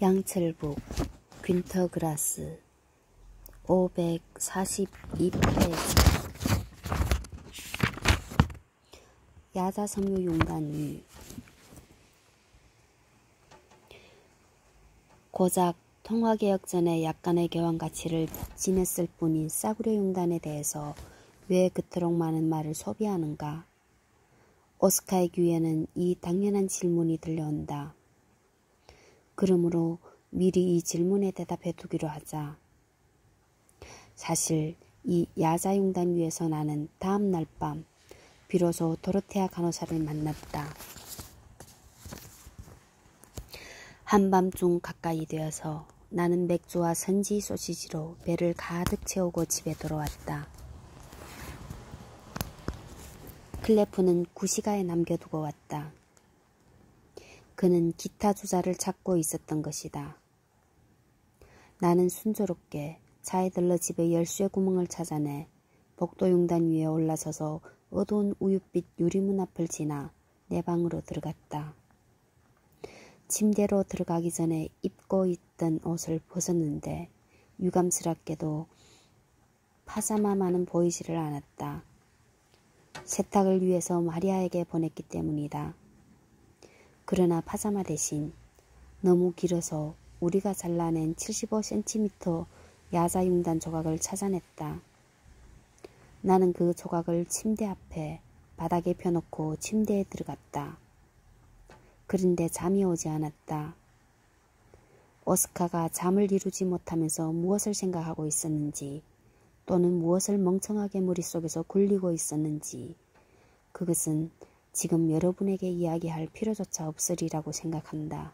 양철북 퀼터그라스 542페이지 야자섬유용단위 고작 통화개혁 전에 약간의 교환가치를 지냈을 뿐인 싸구려 용단에 대해서 왜 그토록 많은 말을 소비하는가? 오스카의 귀에는 이 당연한 질문이 들려온다. 그러므로 미리 이 질문에 대답해 두기로 하자. 사실 이 야자용단 위에서 나는 다음 날 밤 비로소 도로테아 간호사를 만났다. 한밤중 가까이 되어서 나는 맥주와 선지 소시지로 배를 가득 채우고 집에 돌아왔다. 클레프는 구시가에 남겨두고 왔다. 그는 기타 주자를 찾고 있었던 것이다. 나는 순조롭게 차에 들러 집의 열쇠 구멍을 찾아내 복도용단 위에 올라서서 어두운 우윳빛 유리문 앞을 지나 내 방으로 들어갔다. 침대로 들어가기 전에 입고 있던 옷을 벗었는데 유감스럽게도 파자마만은 보이지를 않았다. 세탁을 위해서 마리아에게 보냈기 때문이다. 그러나 파자마 대신 너무 길어서 우리가 잘라낸 75cm 야자용단 조각을 찾아냈다. 나는 그 조각을 침대 앞에 바닥에 펴놓고 침대에 들어갔다. 그런데 잠이 오지 않았다. 오스카가 잠을 이루지 못하면서 무엇을 생각하고 있었는지 또는 무엇을 멍청하게 머릿속에서 굴리고 있었는지 그것은 지금 여러분에게 이야기할 필요조차 없으리라고 생각한다.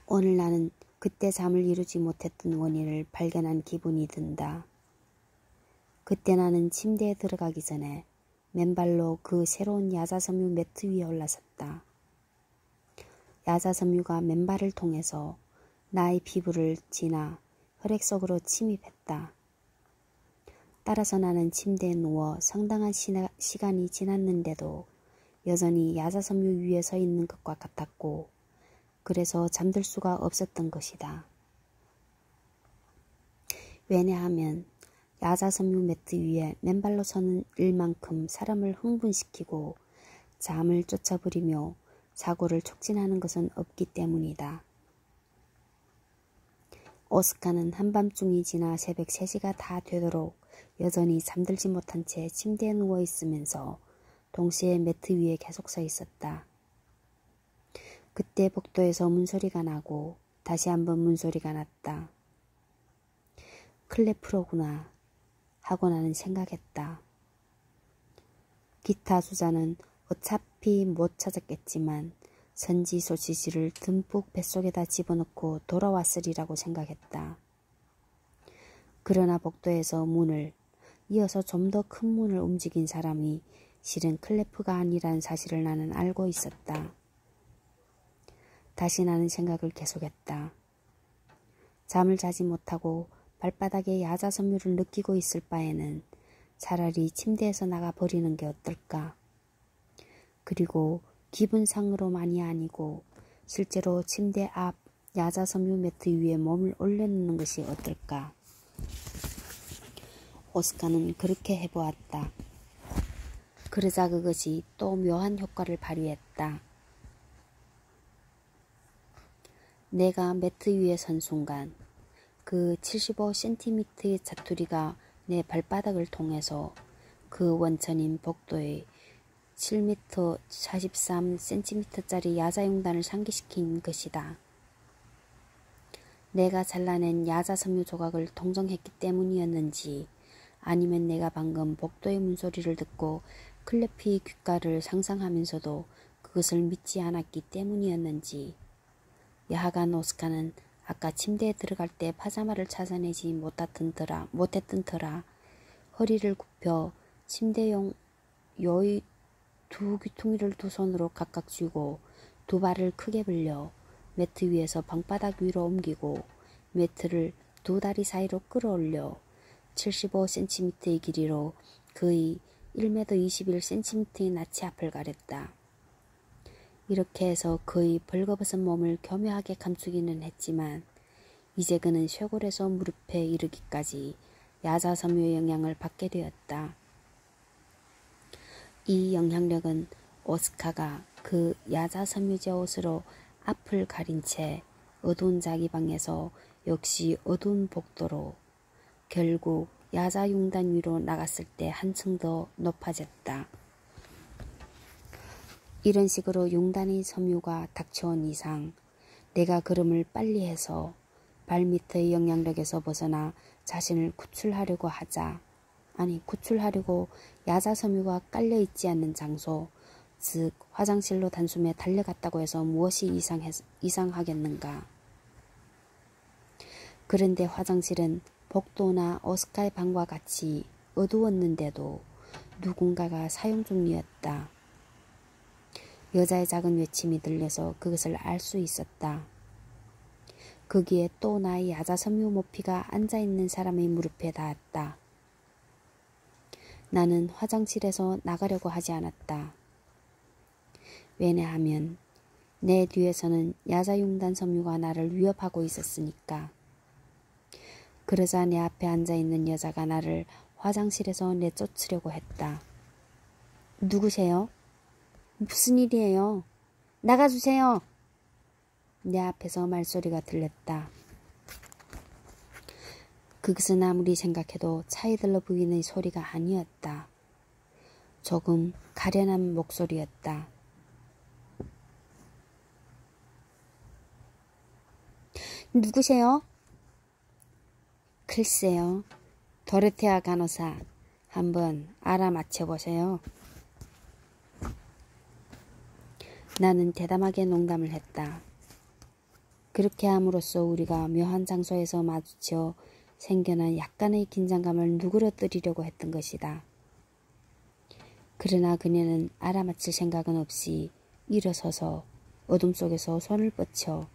오늘 나는 그때 잠을 이루지 못했던 원인을 발견한 기분이 든다. 그때 나는 침대에 들어가기 전에 맨발로 그 새로운 야자섬유 매트 위에 올라섰다. 야자섬유가 맨발을 통해서 나의 피부를 지나 혈액 속으로 침입했다. 따라서 나는 침대에 누워 상당한 시간이 지났는데도 여전히 야자섬유 위에 서 있는 것과 같았고 그래서 잠들 수가 없었던 것이다. 왜냐하면 야자섬유 매트 위에 맨발로 서는 일만큼 사람을 흥분시키고 잠을 쫓아버리며 사고를 촉진하는 것은 없기 때문이다. 오스카는 한밤중이 지나 새벽 3시가 다 되도록 여전히 잠들지 못한 채 침대에 누워 있으면서 동시에 매트 위에 계속 서 있었다. 그때 복도에서 문소리가 나고 다시 한번 문소리가 났다. 클레프로구나 하고 나는 생각했다. 기타 주자는 어차피 못 찾았겠지만 선지 소시지를 듬뿍 뱃속에다 집어넣고 돌아왔으리라고 생각했다. 그러나 복도에서 문을 이어서 좀 더 큰 문을 움직인 사람이 실은 클레프가 아니라는 사실을 나는 알고 있었다. 다시 나는 생각을 계속했다. 잠을 자지 못하고 발바닥에 야자섬유를 느끼고 있을 바에는 차라리 침대에서 나가버리는 게 어떨까. 그리고 기분상으로만이 아니고 실제로 침대 앞 야자섬유 매트 위에 몸을 올려놓는 것이 어떨까. 오스카는 그렇게 해보았다. 그러자 그것이 또 묘한 효과를 발휘했다. 내가 매트 위에 선 순간 그 75cm의 자투리가 내 발바닥을 통해서 그 원천인 복도의 7m 43cm짜리 야자용단을 상기시킨 것이다. 내가 잘라낸 야자섬유 조각을 동정했기 때문이었는지 아니면 내가 방금 복도의 문소리를 듣고 클레프의 귓가를 상상하면서도 그것을 믿지 않았기 때문이었는지 야하간 오스카는 아까 침대에 들어갈 때 파자마를 찾아내지 못했던 터라 허리를 굽혀 침대용 요의 두 귀퉁이를 두 손으로 각각 쥐고 두 발을 크게 벌려 매트 위에서 방바닥 위로 옮기고 매트를 두 다리 사이로 끌어올려 75cm의 길이로 거의 1m 21cm의 나치 앞을 가렸다. 이렇게 해서 그의 벌거벗은 몸을 교묘하게 감추기는 했지만 이제 그는 쇄골에서 무릎에 이르기까지 야자섬유의 영향을 받게 되었다. 이 영향력은 오스카가 그 야자섬유제 옷으로 앞을 가린 채 어두운 자기 방에서 역시 어두운 복도로 결국 야자용단 위로 나갔을 때 한층 더 높아졌다. 이런 식으로 용단의 섬유가 닥쳐온 이상 내가 걸음을 빨리 해서 발밑의 영향력에서 벗어나 자신을 구출하려고 야자섬유가 깔려있지 않는 장소, 즉 화장실로 단숨에 달려갔다고 해서 무엇이 이상하겠는가. 그런데 화장실은 복도나 오스카의 방과 같이 어두웠는데도 누군가가 사용 중이었다. 여자의 작은 외침이 들려서 그것을 알 수 있었다. 거기에 또 나의 야자섬유 모피가 앉아있는 사람의 무릎에 닿았다. 나는 화장실에서 나가려고 하지 않았다. 왜냐하면 내 뒤에서는 야자용단 섬유가 나를 위협하고 있었으니까. 그러자 내 앞에 앉아있는 여자가 나를 화장실에서 내쫓으려고 했다. 누구세요? 무슨 일이에요? 나가주세요. 내 앞에서 말소리가 들렸다. 그것은 아무리 생각해도 차이들러 부인의 소리가 아니었다. 조금 가련한 목소리였다. 누구세요? 글쎄요. 도르테아 간호사. 한번 알아맞혀보세요. 나는 대담하게 농담을 했다. 그렇게 함으로써 우리가 묘한 장소에서 마주쳐 생겨난 약간의 긴장감을 누그러뜨리려고 했던 것이다. 그러나 그녀는 알아맞힐 생각은 없이 일어서서 어둠 속에서 손을 뻗쳐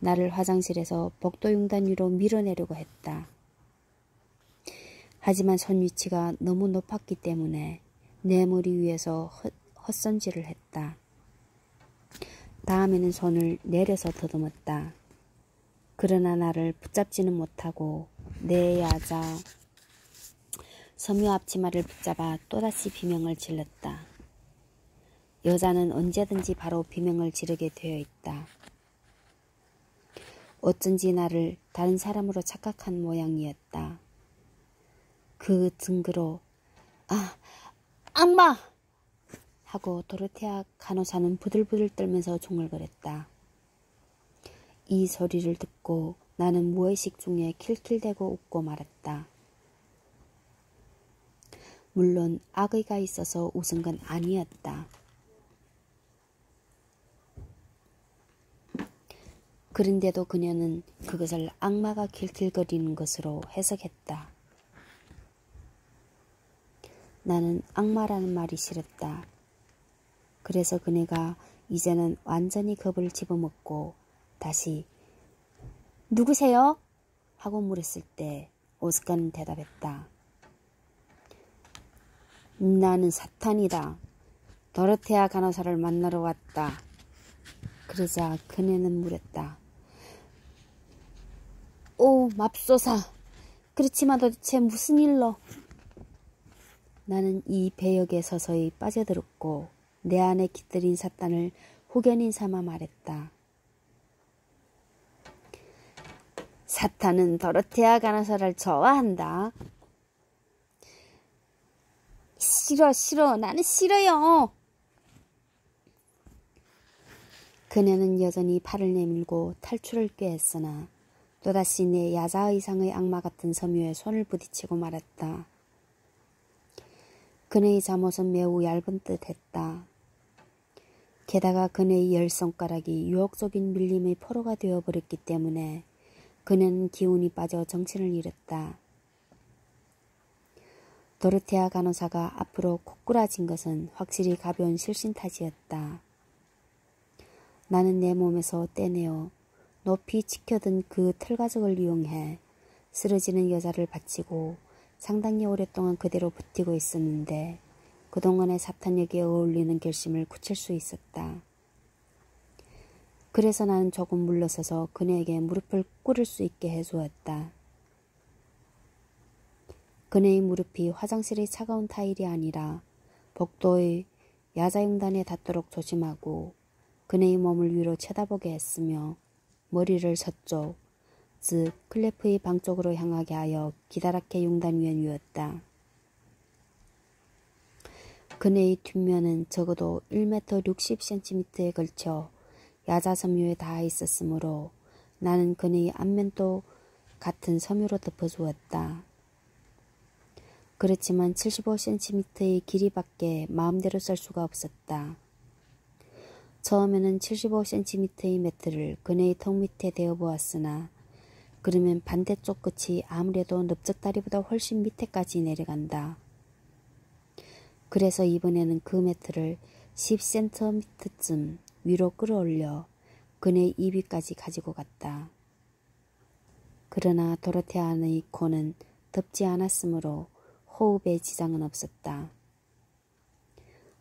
나를 화장실에서 복도용단 위로 밀어내려고 했다. 하지만 손 위치가 너무 높았기 때문에 내 머리 위에서 헛손질을 했다. 다음에는 손을 내려서 더듬었다. 그러나 나를 붙잡지는 못하고 내 야자 섬유 앞치마를 붙잡아 또다시 비명을 질렀다. 여자는 언제든지 바로 비명을 지르게 되어 있다. 어쩐지 나를 다른 사람으로 착각한 모양이었다. 그 증거로 악마! 하고 도르테아 간호사는 부들부들 떨면서 중얼거렸다. 이 소리를 듣고 나는 무의식 중에 킬킬대고 웃고 말았다. 물론 악의가 있어서 웃은 건 아니었다. 그런데도 그녀는 그것을 악마가 킬킬거리는 것으로 해석했다. 나는 악마라는 말이 싫었다. 그래서 그네가 이제는 완전히 겁을 집어먹고 다시 누구세요? 하고 물었을 때 오스카는 대답했다. 나는 사탄이다. 도르테아 간호사를 만나러 왔다. 그러자 그네는 물었다. 오, 맙소사. 그렇지만 도대체 무슨 일로? 나는 이 배역에 서서히 빠져들었고 내 안에 깃들인 사탄을 후견인 삼아 말했다. 사탄은 도르테아 간호사를 좋아한다. 싫어. 나는 싫어요. 그녀는 여전히 팔을 내밀고 탈출을 꾀했으나 또다시 내 야자의상의 악마 같은 섬유에 손을 부딪히고 말았다. 그네의 잠옷은 매우 얇은 듯 했다. 게다가 그네의 열 손가락이 유혹적인 밀림의 포로가 되어버렸기 때문에 그는 기운이 빠져 정신을 잃었다. 도르테아 간호사가 앞으로 고꾸라진 것은 확실히 가벼운 실신 탓이었다. 나는 내 몸에서 떼내어 높이 치켜든 그 털가죽을 이용해 쓰러지는 여자를 받치고 상당히 오랫동안 그대로 버티고 있었는데 그동안의 사탄력에 어울리는 결심을 굳힐 수 있었다. 그래서 나는 조금 물러서서 그네에게 무릎을 꿇을 수 있게 해주었다. 그네의 무릎이 화장실의 차가운 타일이 아니라 복도의 야자용단에 닿도록 조심하고 그네의 몸을 위로 쳐다보게 했으며 머리를 서쪽, 즉 클레프의 방 쪽으로 향하게 하여 기다랗게 용단 위에 누웠다. 그네의 뒷면은 적어도 1m 60cm에 걸쳐 야자섬유에 닿아 있었으므로 나는 그네의 앞면도 같은 섬유로 덮어주었다. 그렇지만 75cm의 길이밖에 마음대로 쓸 수가 없었다. 처음에는 75cm의 매트를 그네의 턱 밑에 대어보았으나 그러면 반대쪽 끝이 아무래도 넓적다리보다 훨씬 밑에까지 내려간다. 그래서 이번에는 그 매트를 10cm쯤 위로 끌어올려 그네의 입 위까지 가지고 갔다. 그러나 도로테아의 코는 덥지 않았으므로 호흡에 지장은 없었다.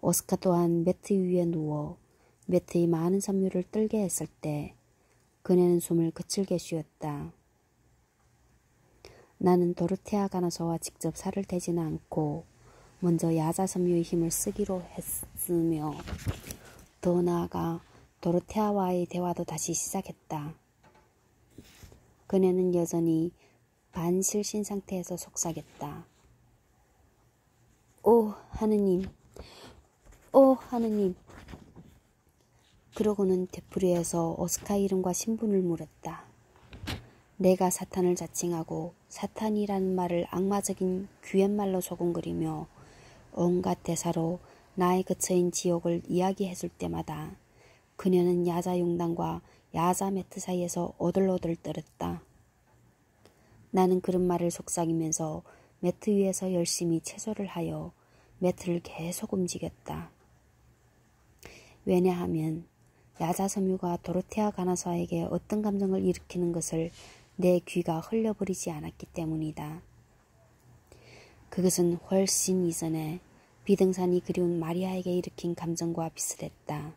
오스카 또한 매트 위에 누워 매트의 많은 섬유를 떨게 했을 때 그네는 숨을 거칠게 쉬었다. 나는 도로테아 간호사와 직접 살을 대지는 않고 먼저 야자 섬유의 힘을 쓰기로 했으며 더 나아가 도로테아와의 대화도 다시 시작했다. 그네는 여전히 반실신 상태에서 속삭였다. 오 하느님, 오 하느님. 그러고는 되풀이해서 오스카 이름과 신분을 물었다. 내가 사탄을 자칭하고 사탄이라는 말을 악마적인 귀옛말로 소곤거리며 온갖 대사로 나의 거처인 지옥을 이야기해줄 때마다 그녀는 야자용단과 야자 매트 사이에서 오들오들 떨었다. 나는 그런 말을 속삭이면서 매트 위에서 열심히 체조를 하여 매트를 계속 움직였다. 왜냐하면 야자섬유가 도로테아 간호사에게 어떤 감정을 일으키는 것을 내 귀가 흘려버리지 않았기 때문이다. 그것은 훨씬 이전에 비등산이 그리운 마리아에게 일으킨 감정과 비슷했다.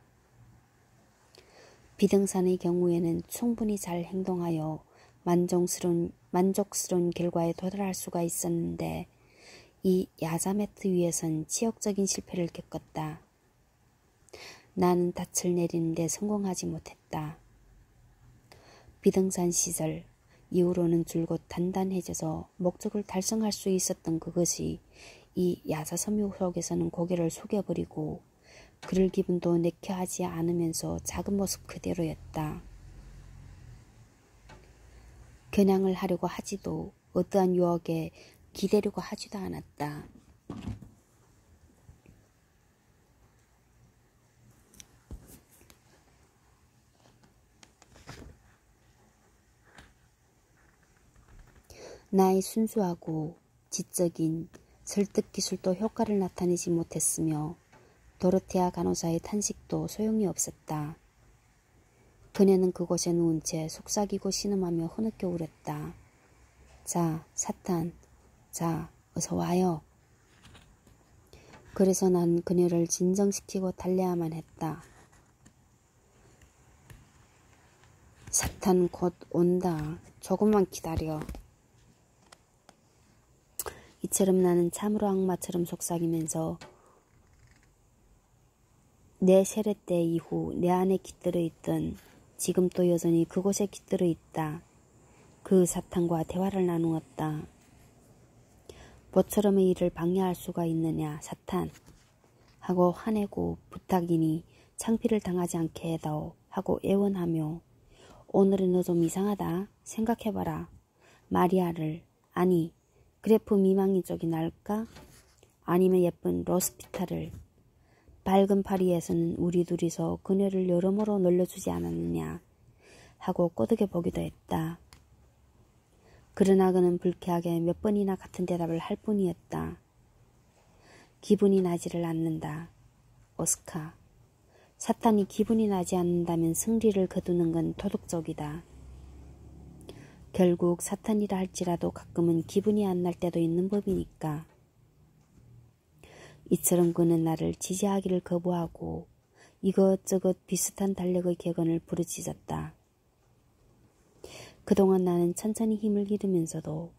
비등산의 경우에는 충분히 잘 행동하여 만족스러운 결과에 도달할 수가 있었는데 이 야자 매트 위에선 치욕적인 실패를 겪었다. 나는 닻을 내리는데 성공하지 못했다. 비등산 시절 이후로는 줄곧 단단해져서 목적을 달성할 수 있었던 그것이 이 야자섬유 속에서는 고개를 숙여버리고 그럴 기분도 내켜 하지 않으면서 작은 모습 그대로였다. 겨냥을 하려고 하지도 어떠한 유혹에 기대려고 하지도 않았다. 나의 순수하고 지적인 설득 기술도 효과를 나타내지 못했으며 도로테아 간호사의 탄식도 소용이 없었다. 그녀는 그곳에 누운 채 속삭이고 신음하며 흐느껴 울었다. 자, 사탄, 자, 어서 와요. 그래서 난 그녀를 진정시키고 달래야만 했다. 사탄 곧 온다. 조금만 기다려. 이처럼 나는 참으로 악마처럼 속삭이면서 내 세례 때 이후 내 안에 깃들어 있던 지금 또 여전히 그곳에 깃들어 있다. 그 사탄과 대화를 나누었다. 모처럼의 일을 방해할 수가 있느냐 사탄 하고 화내고 부탁이니 창피를 당하지 않게 해다오 하고 애원하며 오늘은 너 좀 이상하다 생각해봐라. 마리아를 아니 그래프 미망인 쪽이 나을까? 아니면 예쁜 로스피타를 밝은 파리에서는 우리 둘이서 그녀를 여러모로 놀려주지 않았느냐 하고 꼬드겨 보기도 했다. 그러나 그는 불쾌하게 몇 번이나 같은 대답을 할 뿐이었다. 기분이 나지를 않는다. 오스카. 사탄이 기분이 나지 않는다면 승리를 거두는 건 도덕적이다. 결국 사탄이라 할지라도 가끔은 기분이 안 날 때도 있는 법이니까. 이처럼 그는 나를 지지하기를 거부하고 이것저것 비슷한 달력의 격언을 부르짖었다. 그동안 나는 천천히 힘을 기르면서도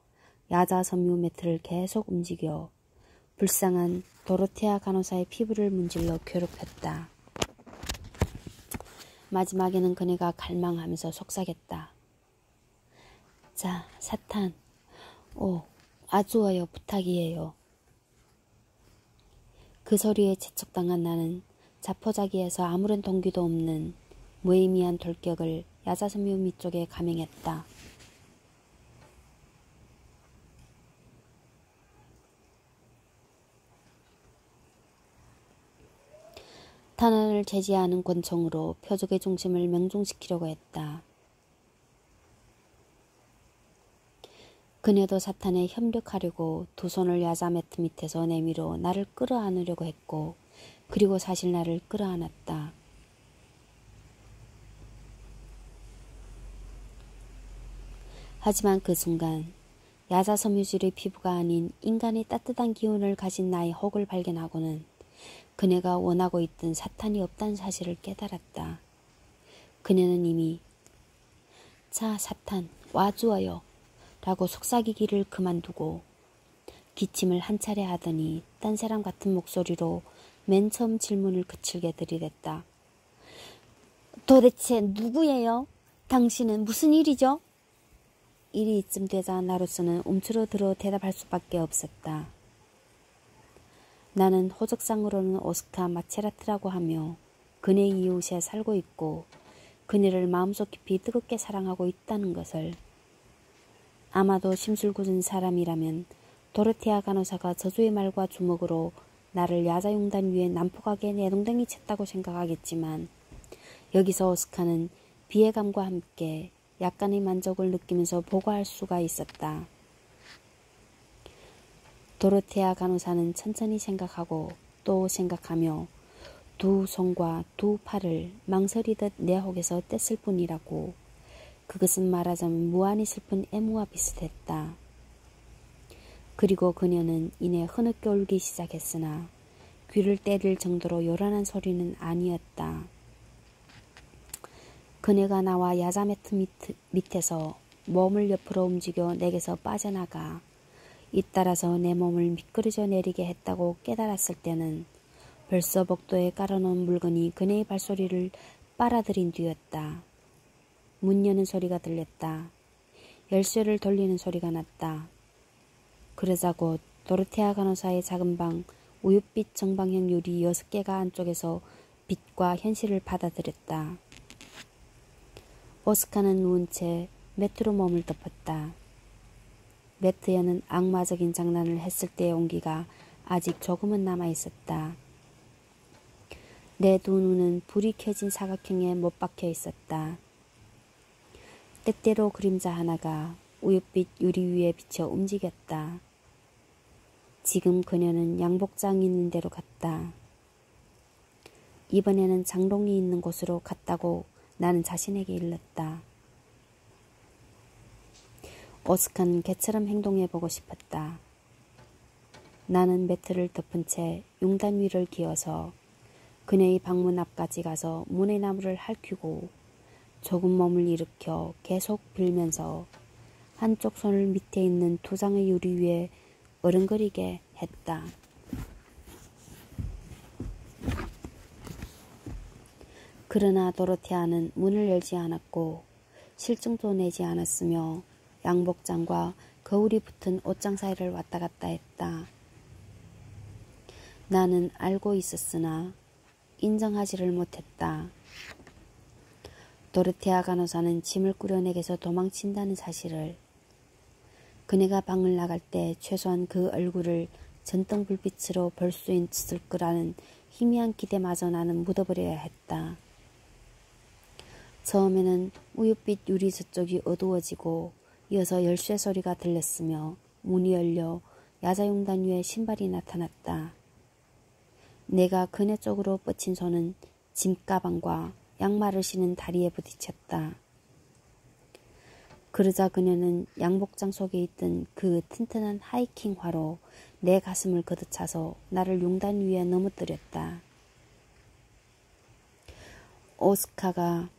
야자섬유 매트를 계속 움직여 불쌍한 도로테아 간호사의 피부를 문질러 괴롭혔다. 마지막에는 그네가 갈망하면서 속삭였다. 자, 사탄. 아주어요. 부탁이에요. 그 소리에 재촉당한 나는 자포자기에서 아무런 동기도 없는 무의미한 돌격을 야자섬유 밑쪽에 감행했다. 탄환을 제지하는 권총으로 표적의 중심을 명중시키려고 했다. 그녀도 사탄에 협력하려고 두 손을 야자 매트 밑에서 내밀어 나를 끌어안으려고 했고, 그리고 사실 나를 끌어안았다. 하지만 그 순간 야자섬유질의 피부가 아닌 인간의 따뜻한 기운을 가진 나의 혹을 발견하고는 그네가 원하고 있던 사탄이 없다는 사실을 깨달았다. 그녀는 이미 자, 사탄, 와주어요 라고 속삭이기를 그만두고 기침을 한 차례 하더니 딴 사람 같은 목소리로 맨 처음 질문을 거칠게 들이댔다. 도대체 누구예요? 당신은 무슨 일이죠? 일이 이쯤 되자 나로서는 움츠러들어 대답할 수밖에 없었다. 나는 호적상으로는 오스카 마체라트라고 하며 그네 이웃에 살고 있고 그네를 마음속 깊이 뜨겁게 사랑하고 있다는 것을. 아마도 심술궂은 사람이라면 도르테아 간호사가 저주의 말과 주먹으로 나를 야자용단 위에 난폭하게 내동댕이 쳤다고 생각하겠지만 여기서 오스카는 비애감과 함께 약간의 만족을 느끼면서 보고할 수가 있었다. 도르테아 간호사는 천천히 생각하고 또 생각하며 두 손과 두 팔을 망설이듯 내 혹에서 뗐을 뿐이라고. 그것은 말하자면 무한히 슬픈 애무와 비슷했다. 그리고 그녀는 이내 흐느껴 울기 시작했으나 귀를 때릴 정도로 요란한 소리는 아니었다. 그녀가 나와 야자 매트 밑에서 몸을 옆으로 움직여 내게서 빠져나가 잇따라서 내 몸을 미끄러져 내리게 했다고 깨달았을 때는 벌써 복도에 깔아놓은 물건이 그네의 발소리를 빨아들인 뒤였다. 문 여는 소리가 들렸다. 열쇠를 돌리는 소리가 났다. 그러자 곧 도르테아 간호사의 작은 방 우윳빛 정방형 유리 6개가 안쪽에서 빛과 현실을 받아들였다. 오스카는 누운 채 매트로 몸을 덮었다. 매트에는 악마적인 장난을 했을 때의 온기가 아직 조금은 남아있었다. 내 두 눈은 불이 켜진 사각형에 못 박혀 있었다. 때때로 그림자 하나가 우윳빛 유리 위에 비쳐 움직였다. 지금 그녀는 양복장이 있는 데로 갔다. 이번에는 장롱이 있는 곳으로 갔다고 나는 자신에게 일렀다. 오스카는 개처럼 행동해보고 싶었다. 나는 매트를 덮은 채 용단 위를 기어서 그녀의 방문 앞까지 가서 문의 나무를 핥히고 조금 몸을 일으켜 계속 빌면서 한쪽 손을 밑에 있는 두 장의 유리 위에 어른거리게 했다. 그러나 도로테아는 문을 열지 않았고 실증도 내지 않았으며 양복장과 거울이 붙은 옷장 사이를 왔다 갔다 했다. 나는 알고 있었으나 인정하지를 못했다. 도르테아 간호사는 짐을 꾸려 내게서 도망친다는 사실을. 그네가 방을 나갈 때 최소한 그 얼굴을 전등 불빛으로 볼 수 있을 거라는 희미한 기대마저 나는 묻어버려야 했다. 처음에는 우윳빛 유리 저쪽이 어두워지고 이어서 열쇠 소리가 들렸으며 문이 열려 야자용단 위에 신발이 나타났다. 내가 그네 쪽으로 뻗친 손은 짐가방과 양말을 신은 다리에 부딪혔다. 그러자 그녀는 양복장 속에 있던 그 튼튼한 하이킹화로 내 가슴을 걷어차서 나를 용단 위에 넘어뜨렸다. 오스카가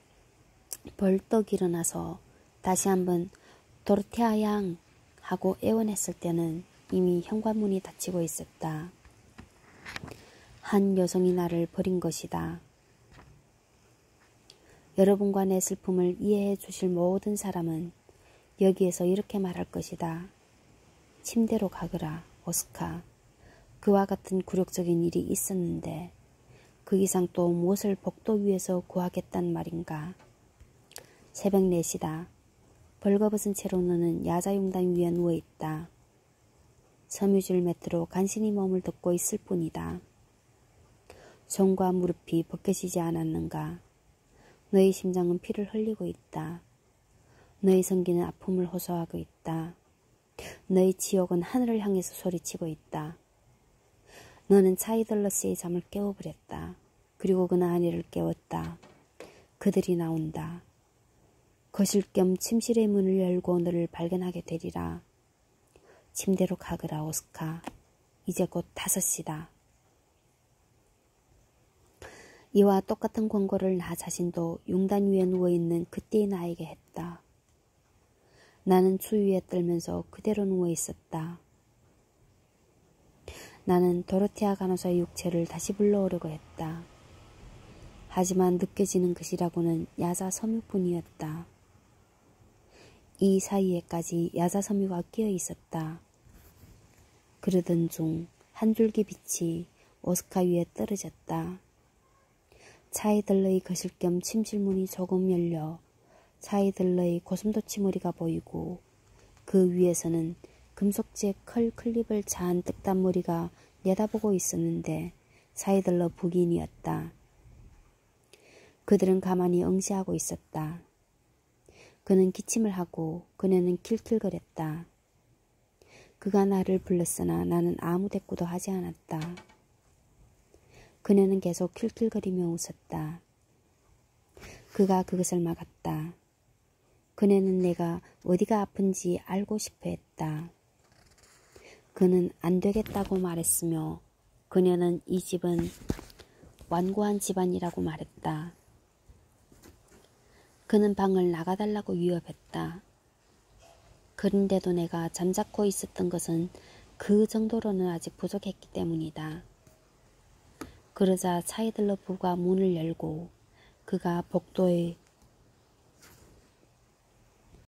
벌떡 일어나서 다시 한번 도르테아 양 하고 애원했을 때는 이미 현관문이 닫히고 있었다. 한 여성이 나를 버린 것이다. 여러분과 내 슬픔을 이해해 주실 모든 사람은 여기에서 이렇게 말할 것이다. 침대로 가거라, 오스카. 그와 같은 굴욕적인 일이 있었는데 그 이상 또 무엇을 복도 위에서 구하겠단 말인가. 새벽 4시다. 벌거벗은 채로 너는 야자용단 위에 누워있다. 섬유질 매트로 간신히 몸을 덮고 있을 뿐이다. 손과 무릎이 벗겨지지 않았는가. 너의 심장은 피를 흘리고 있다. 너의 성기는 아픔을 호소하고 있다. 너의 지옥은 하늘을 향해서 소리치고 있다. 너는 차이덜러스의 잠을 깨워버렸다. 그리고 그는 아내를 깨웠다. 그들이 나온다. 거실 겸 침실의 문을 열고 너를 발견하게 되리라. 침대로 가거라, 오스카. 이제 곧 5시다. 이와 똑같은 권고를 나 자신도 용단 위에 누워있는 그때의 나에게 했다. 나는 추위에 떨면서 그대로 누워있었다. 나는 도로테아 간호사의 육체를 다시 불러오려고 했다. 하지만 느껴지는 것이라고는 야자 섬유뿐이었다. 이 사이에까지 야자 섬유가 끼어 있었다. 그러던 중 한 줄기 빛이 오스카 위에 떨어졌다. 차이들러의 거실 겸 침실문이 조금 열려 차이들러의 고슴도치 머리가 보이고 그 위에서는 금속재 컬 클립을 잔뜩 단 머리가 내다보고 있었는데 차이들러 부인이었다. 그들은 가만히 응시하고 있었다. 그는 기침을 하고 그녀는 킬킬거렸다. 그가 나를 불렀으나 나는 아무 대꾸도 하지 않았다. 그녀는 계속 킬킬거리며 웃었다. 그가 그것을 막았다. 그녀는 내가 어디가 아픈지 알고 싶어 했다. 그는 안 되겠다고 말했으며 그녀는 이 집은 완고한 집안이라고 말했다. 그는 방을 나가달라고 위협했다. 그런데도 내가 잠자코 있었던 것은 그 정도로는 아직 부족했기 때문이다. 그러자 차이들러 부부가 문을 열고 그가 복도의